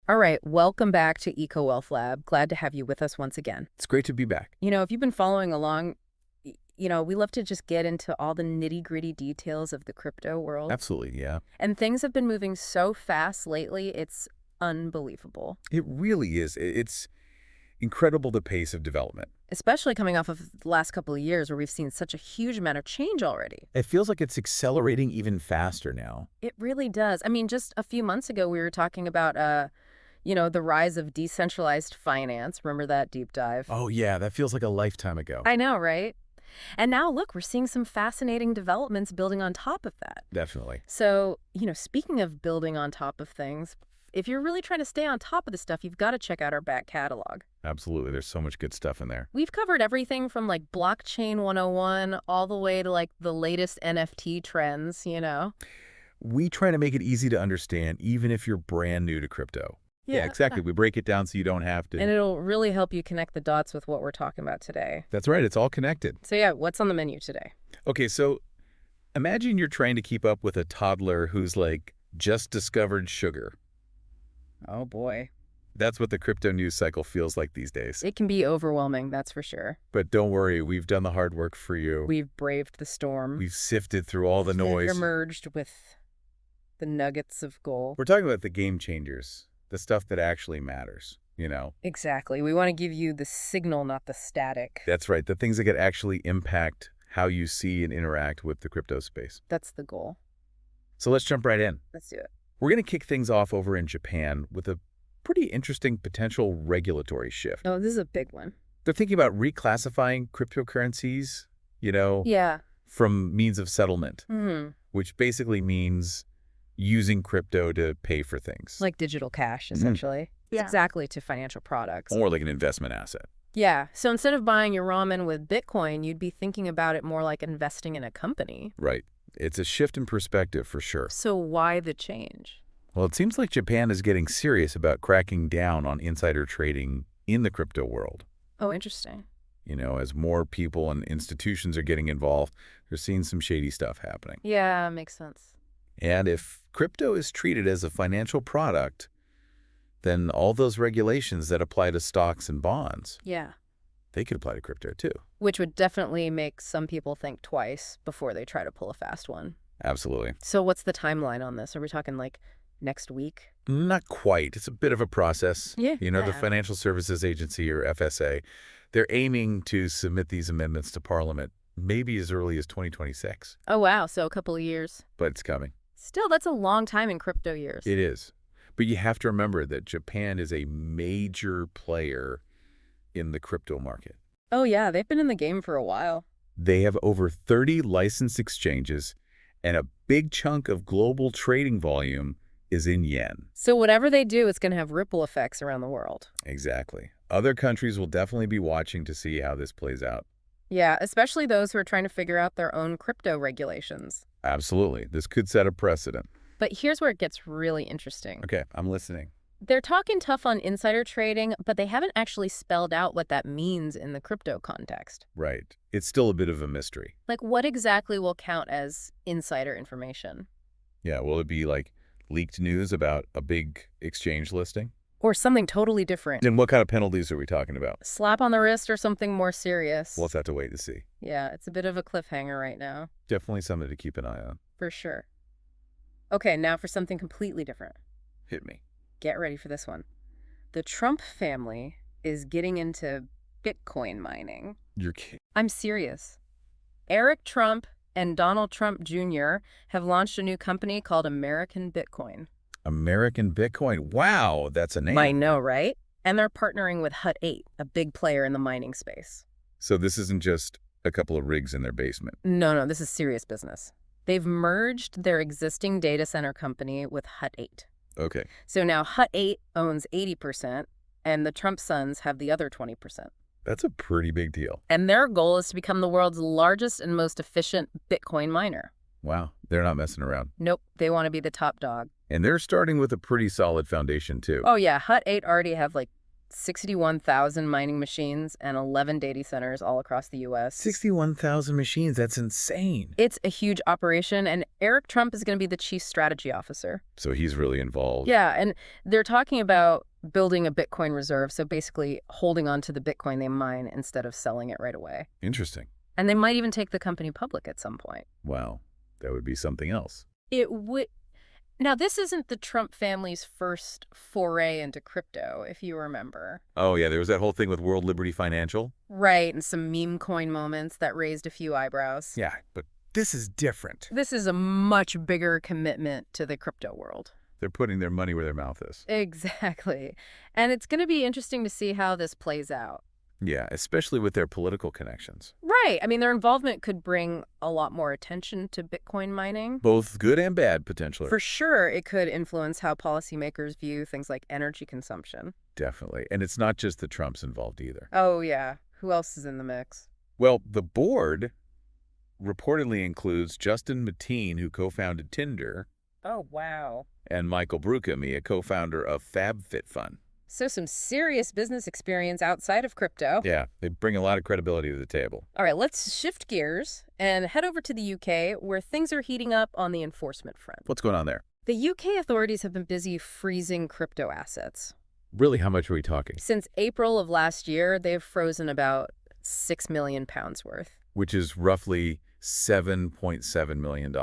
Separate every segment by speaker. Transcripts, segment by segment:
Speaker 1: All right, welcome back to Eco Wealth Lab. Glad to have you with us once again.
Speaker 2: It's great to be back.
Speaker 1: If you've been following along, we love to just get into all the nitty-gritty details of the crypto world.
Speaker 2: Absolutely, yeah.
Speaker 1: And things have been moving so fast lately, it's unbelievable.
Speaker 2: It really is. It's incredible the pace of development.
Speaker 1: Especially coming off of the last couple of years where we've seen such a huge amount of change already.
Speaker 2: It feels like it's accelerating even faster now.
Speaker 1: It really does. I mean, just a few months ago, we were talking about, the rise of decentralized finance. Remember that deep dive?
Speaker 2: Oh, yeah, that feels like a lifetime ago.
Speaker 1: I know, right? And now, look, we're seeing some fascinating developments building on top of that.
Speaker 2: Definitely.
Speaker 1: So, speaking of building on top of things, if you're really trying to stay on top of the stuff, you've got to check out our back catalog.
Speaker 2: Absolutely. There's so much good stuff in there.
Speaker 1: We've covered everything from like blockchain 101 all the way to like the latest NFT trends,
Speaker 2: We try to make it easy to understand, even if you're brand new to crypto. Yeah, exactly. We break it down so you don't have to.
Speaker 1: And it'll really help you connect the dots with what we're talking about today.
Speaker 2: That's right. It's all connected.
Speaker 1: So yeah, what's on the menu today?
Speaker 2: Okay, so imagine you're trying to keep up with a toddler who's like just discovered sugar.
Speaker 1: Oh boy.
Speaker 2: That's what the crypto news cycle feels like these days.
Speaker 1: It can be overwhelming, that's for sure.
Speaker 2: But don't worry, we've done the hard work for you.
Speaker 1: We've braved the storm.
Speaker 2: We've sifted through all the noise.
Speaker 1: Emerged with the nuggets of gold.
Speaker 2: We're talking about the game changers, the stuff that actually matters,
Speaker 1: Exactly. We want to give you the signal, not the static.
Speaker 2: That's right, the things that could actually impact how you see and interact with the crypto space.
Speaker 1: That's the goal.
Speaker 2: So let's jump right in.
Speaker 1: Let's do it.
Speaker 2: We're going to kick things off over in Japan with a pretty interesting potential regulatory shift.
Speaker 1: Oh, this is a big one.
Speaker 2: They're thinking about reclassifying cryptocurrencies,
Speaker 1: Yeah.
Speaker 2: from means of settlement,
Speaker 1: Mm-hmm.
Speaker 2: which basically means using crypto to pay for things.
Speaker 1: Like digital cash, essentially.
Speaker 2: Yeah.
Speaker 1: Exactly, to financial products.
Speaker 2: Or like an investment asset.
Speaker 1: Yeah. So instead of buying your ramen with Bitcoin, you'd be thinking about it more like investing in a company.
Speaker 2: Right. It's a shift in perspective for sure.
Speaker 1: So why the change?
Speaker 2: Well, it seems like Japan is getting serious about cracking down on insider trading in the crypto world.
Speaker 1: Oh, interesting.
Speaker 2: As more people and institutions are getting involved, they're seeing some shady stuff happening.
Speaker 1: Yeah, makes sense.
Speaker 2: And if crypto is treated as a financial product, then all those regulations that apply to stocks and bonds,
Speaker 1: Yeah.
Speaker 2: they could apply to crypto too.
Speaker 1: Which would definitely make some people think twice before they try to pull a fast one.
Speaker 2: Absolutely.
Speaker 1: So what's the timeline on this? Are we talking like next week?
Speaker 2: Not quite. It's a bit of a process.
Speaker 1: Yeah.
Speaker 2: The Financial Services Agency, or FSA, they're aiming to submit these amendments to Parliament maybe as early as 2026.
Speaker 1: Oh, wow. So a couple of years.
Speaker 2: But it's coming.
Speaker 1: Still, that's a long time in crypto years.
Speaker 2: It is. But you have to remember that Japan is a major player in the crypto market.
Speaker 1: Oh, yeah. They've been in the game for a while.
Speaker 2: They have over 30 licensed exchanges, and a big chunk of global trading volume is in yen.
Speaker 1: So whatever they do, it's going to have ripple effects around the world.
Speaker 2: Exactly. Other countries will definitely be watching to see how this plays out.
Speaker 1: Yeah, especially those who are trying to figure out their own crypto regulations.
Speaker 2: Absolutely. This could set a precedent.
Speaker 1: But here's where it gets really interesting.
Speaker 2: Okay, I'm listening.
Speaker 1: They're talking tough on insider trading, but they haven't actually spelled out what that means in the crypto context.
Speaker 2: Right. It's still a bit of a mystery.
Speaker 1: Like, what exactly will count as insider information?
Speaker 2: Yeah, will it be like leaked news about a big exchange listing?
Speaker 1: Or something totally different?
Speaker 2: And what kind of penalties are we talking about?
Speaker 1: Slap on the wrist or something more serious?
Speaker 2: We'll have to wait to see.
Speaker 1: Yeah, it's a bit of a cliffhanger right now.
Speaker 2: Definitely something to keep an eye on.
Speaker 1: For sure. Okay, now for something completely different.
Speaker 2: Hit me.
Speaker 1: Get ready for this one. The Trump family is getting into Bitcoin mining.
Speaker 2: You're kidding.
Speaker 1: I'm serious. Eric Trump and Donald Trump Jr. have launched a new company called American Bitcoin.
Speaker 2: American Bitcoin. Wow, that's a name.
Speaker 1: I know, right? And they're partnering with Hut 8, a big player in the mining space.
Speaker 2: So this isn't just a couple of rigs in their basement.
Speaker 1: No, this is serious business. They've merged their existing data center company with Hut 8.
Speaker 2: Okay.
Speaker 1: So now Hut 8 owns 80%, and the Trump sons have the other 20%.
Speaker 2: That's a pretty big deal.
Speaker 1: And their goal is to become the world's largest and most efficient Bitcoin miner.
Speaker 2: Wow, they're not messing around.
Speaker 1: Nope, they want to be the top dog.
Speaker 2: And they're starting with a pretty solid foundation, too.
Speaker 1: Oh, yeah, Hut 8 already have like 61,000 mining machines and 11 data centers all across the U.S.
Speaker 2: 61,000 machines. That's insane.
Speaker 1: It's a huge operation, and Eric Trump is going to be the chief strategy officer.
Speaker 2: So he's really involved.
Speaker 1: Yeah, and they're talking about building a Bitcoin reserve, so basically holding on to the Bitcoin they mine instead of selling it right away.
Speaker 2: Interesting.
Speaker 1: And they might even take the company public at some point.
Speaker 2: Wow. That would be something else.
Speaker 1: It would. Now, this isn't the Trump family's first foray into crypto, if you remember.
Speaker 2: Oh, yeah. There was that whole thing with World Liberty Financial.
Speaker 1: Right, and some meme coin moments that raised a few eyebrows.
Speaker 2: Yeah, but this is different.
Speaker 1: This is a much bigger commitment to the crypto world.
Speaker 2: They're putting their money where their mouth is.
Speaker 1: Exactly. And it's going to be interesting to see how this plays out.
Speaker 2: Yeah, especially with their political connections.
Speaker 1: Right. I mean, their involvement could bring a lot more attention to Bitcoin mining.
Speaker 2: Both good and bad, potentially.
Speaker 1: For sure, it could influence how policymakers view things like energy consumption.
Speaker 2: Definitely. And it's not just the Trumps involved either.
Speaker 1: Oh, yeah. Who else is in the mix?
Speaker 2: Well, the board reportedly includes Justin Mateen, who co-founded Tinder,
Speaker 1: Oh, wow.
Speaker 2: and Michael Bruckham, a co-founder of FabFitFun.
Speaker 1: So some serious business experience outside of crypto.
Speaker 2: Yeah, they bring a lot of credibility to the table.
Speaker 1: All right, let's shift gears and head over to the UK, where things are heating up on the enforcement front.
Speaker 2: What's going on there?
Speaker 1: The UK authorities have been busy freezing crypto assets.
Speaker 2: Really, how much are we talking?
Speaker 1: Since April of last year, they've frozen about £6 million worth.
Speaker 2: Which is roughly $7.7 million.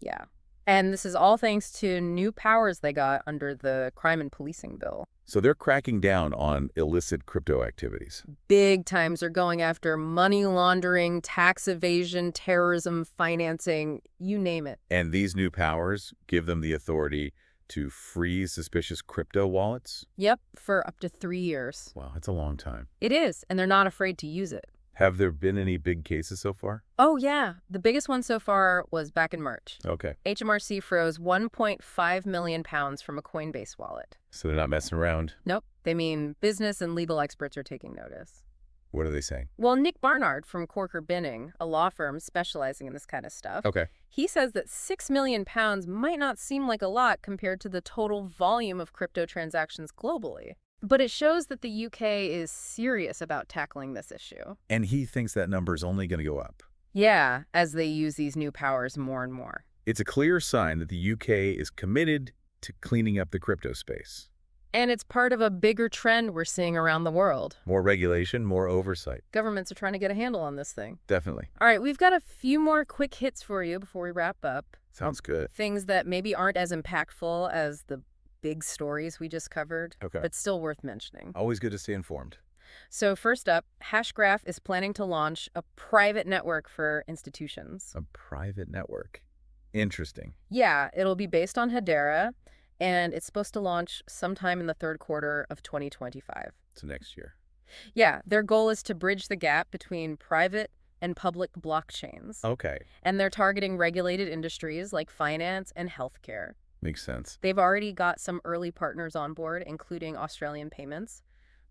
Speaker 1: Yeah. And this is all thanks to new powers they got under the Crime and Policing Bill.
Speaker 2: So they're cracking down on illicit crypto activities.
Speaker 1: Big times are going after money laundering, tax evasion, terrorism, financing, you name it.
Speaker 2: And these new powers give them the authority to freeze suspicious crypto wallets?
Speaker 1: Yep, for up to 3 years.
Speaker 2: Wow, that's a long time.
Speaker 1: It is, and they're not afraid to use it.
Speaker 2: Have there been any big cases so far?
Speaker 1: Oh, yeah. The biggest one so far was back in March.
Speaker 2: Okay.
Speaker 1: HMRC froze £1.5 million from a Coinbase wallet.
Speaker 2: So they're not messing around.
Speaker 1: Nope. They mean business and legal experts are taking notice.
Speaker 2: What are they saying?
Speaker 1: Well, Nick Barnard from Corker Binning, a law firm specializing in this kind of stuff,
Speaker 2: Okay.
Speaker 1: he says that £6 million might not seem like a lot compared to the total volume of crypto transactions globally. But it shows that the UK is serious about tackling this issue.
Speaker 2: And he thinks that number is only going to go up.
Speaker 1: Yeah, as they use these new powers more and more.
Speaker 2: It's a clear sign that the UK is committed to cleaning up the crypto space.
Speaker 1: And it's part of a bigger trend we're seeing around the world.
Speaker 2: More regulation, more oversight.
Speaker 1: Governments are trying to get a handle on this thing.
Speaker 2: Definitely.
Speaker 1: All right, we've got a few more quick hits for you before we wrap up.
Speaker 2: Sounds good.
Speaker 1: Things that maybe aren't as impactful as the big stories we just covered,
Speaker 2: Okay.
Speaker 1: but still worth mentioning.
Speaker 2: Always good to stay informed.
Speaker 1: So first up, Hashgraph is planning to launch a private network for institutions.
Speaker 2: A private network. Interesting.
Speaker 1: Yeah, it'll be based on Hedera, and it's supposed to launch sometime in the third quarter of 2025.
Speaker 2: So next year.
Speaker 1: Yeah, their goal is to bridge the gap between private and public blockchains.
Speaker 2: Okay.
Speaker 1: And they're targeting regulated industries like finance and healthcare.
Speaker 2: Makes sense.
Speaker 1: They've already got some early partners on board, including Australian Payments.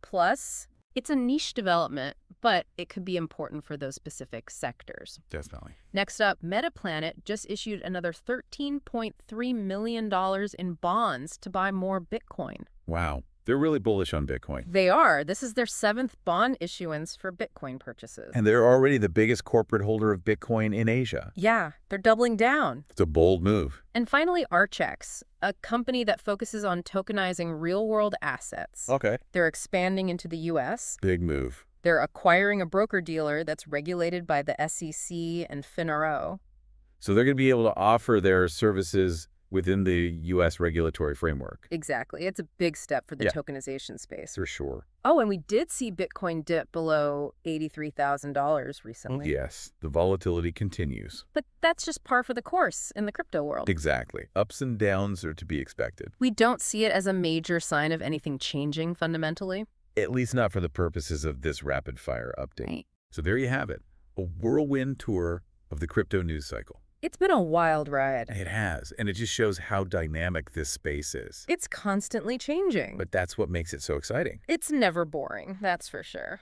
Speaker 1: Plus, it's a niche development, but it could be important for those specific sectors.
Speaker 2: Definitely.
Speaker 1: Next up, Metaplanet just issued another $13.3 million in bonds to buy more Bitcoin.
Speaker 2: Wow. They're really bullish on Bitcoin.
Speaker 1: They are. This is their 7th bond issuance for Bitcoin purchases.
Speaker 2: And they're already the biggest corporate holder of Bitcoin in Asia.
Speaker 1: Yeah, they're doubling down.
Speaker 2: It's a bold move.
Speaker 1: And finally, Archex, a company that focuses on tokenizing real-world assets.
Speaker 2: Okay.
Speaker 1: They're expanding into the U.S.
Speaker 2: Big move.
Speaker 1: They're acquiring a broker-dealer that's regulated by the SEC and FINRO.
Speaker 2: So they're going to be able to offer their services within the U.S. regulatory framework.
Speaker 1: Exactly. It's a big step for the
Speaker 2: Yeah.
Speaker 1: tokenization space.
Speaker 2: For sure.
Speaker 1: Oh, and we did see Bitcoin dip below $83,000 recently.
Speaker 2: Yes, the volatility continues.
Speaker 1: But that's just par for the course in the crypto world.
Speaker 2: Exactly. Ups and downs are to be expected.
Speaker 1: We don't see it as a major sign of anything changing fundamentally.
Speaker 2: At least not for the purposes of this rapid-fire update.
Speaker 1: Right.
Speaker 2: So there you have it. A whirlwind tour of the crypto news cycle.
Speaker 1: It's been a wild ride.
Speaker 2: It has, and it just shows how dynamic this space is.
Speaker 1: It's constantly changing.
Speaker 2: But that's what makes it so exciting.
Speaker 1: It's never boring, that's for sure.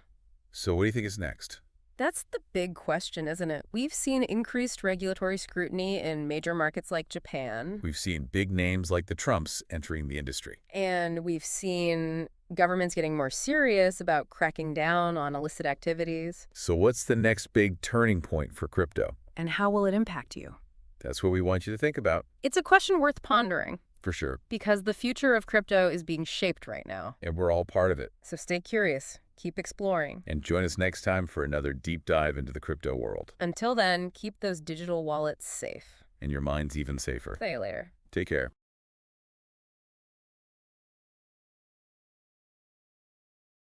Speaker 2: So what do you think is next?
Speaker 1: That's the big question, isn't it? We've seen increased regulatory scrutiny in major markets like Japan.
Speaker 2: We've seen big names like the Trumps entering the industry.
Speaker 1: And we've seen Governments getting more serious about cracking down on illicit activities.
Speaker 2: So what's the next big turning point for crypto?
Speaker 1: And how will it impact you?
Speaker 2: That's what we want you to think about,
Speaker 1: It's a question worth pondering
Speaker 2: for sure.
Speaker 1: because the future of crypto is being shaped right now.
Speaker 2: And we're all part of it.
Speaker 1: So stay curious, keep exploring.
Speaker 2: And join us next time for another deep dive into the crypto world.
Speaker 1: Until then, keep those digital wallets safe.
Speaker 2: And your mind's even safer.
Speaker 1: See you later.
Speaker 2: Take care.